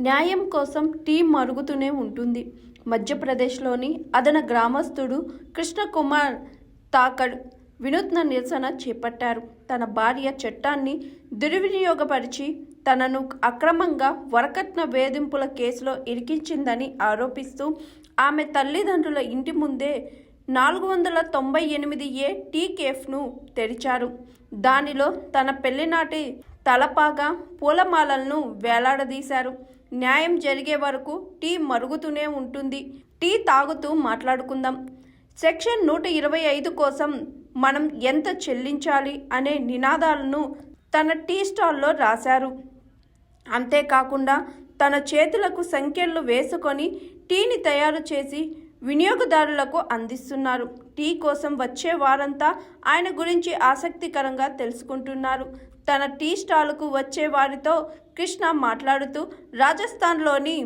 న్యాయం కోసం టీ మరుగుతూనే ఉంటుంది. మధ్యప్రదేశ్లోని అదన గ్రామస్తుడు కృష్ణకుమార్ తాకడ్ వినూత్న నిరసన చేపట్టారు. తన భార్య చట్టాన్ని దుర్వినియోగపరిచి తనను అక్రమంగా వరకట్న వేధింపుల కేసులో ఇరికించిందని ఆరోపిస్తూ ఆమె తల్లిదండ్రుల ఇంటి ముందే 498A టీ కేఫ్ను తెరిచారు. దానిలో తన పెళ్లినాటి తలపాగా పూలమాలలను వేలాడదీశారు. న్యాయం జరిగే వరకు టీ మరుగుతూనే ఉంటుంది, టీ తాగుతూ మాట్లాడుకుందాం, సెక్షన్ 125 కోసం మనం ఎంత చెల్లించాలి అనే నినాదాలను తన టీ స్టాల్లో రాశారు. అంతేకాకుండా తన చేతులకు సంకెళ్ళు వేసుకొని టీని తయారు చేసి వినియోగదారులకు అందిస్తున్నారు. టీ కోసం వచ్చే వారంతా ఆయన గురించి ఆసక్తికరంగా తెలుసుకుంటున్నారు. తన టీ స్టాల్కు వచ్చే వారితో కృష్ణ మాట్లాడుతూ రాజస్థాన్లోని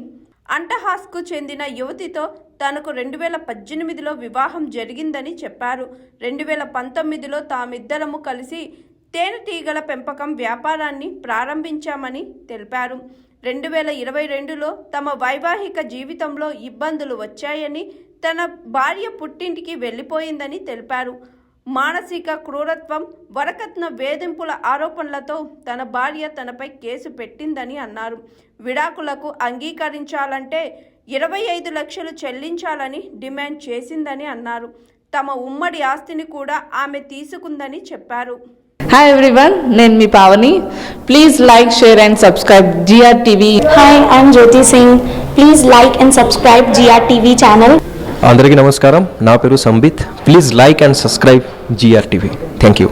అంటహాస్కు చెందిన యువతితో తనకు 2018లో వివాహం జరిగిందని చెప్పారు. 2019లో తామిద్దరము కలిసి తేనెటీగల పెంపకం వ్యాపారాన్ని ప్రారంభించామని తెలిపారు. 2022లో తమ వైవాహిక జీవితంలో ఇబ్బందులు వచ్చాయని, తన భార్య పుట్టింటికి వెళ్ళిపోయిందని తెలిపారు. మానసిక క్రూరత్వం, వరకట్న వేధింపుల ఆరోపణలతో తన భార్య తనపై కేసు పెట్టిందని అన్నారు. విడాకులకు అంగీకరించాలంటే 25 లక్షలు చెల్లించాలని డిమాండ్ చేసిందని అన్నారు. తమ ఉమ్మడి ఆస్తిని కూడా ఆమె తీసుకుందని చెప్పారు. Hi everyone, నేను మీ Pavani. Please like, share and subscribe GRTV. Hi, I'm Jyoti Singh. Please like and subscribe GRTV channel. అందరికీ నమస్కారం. నా పేరు Sambit. Please like and subscribe GRTV. Thank you.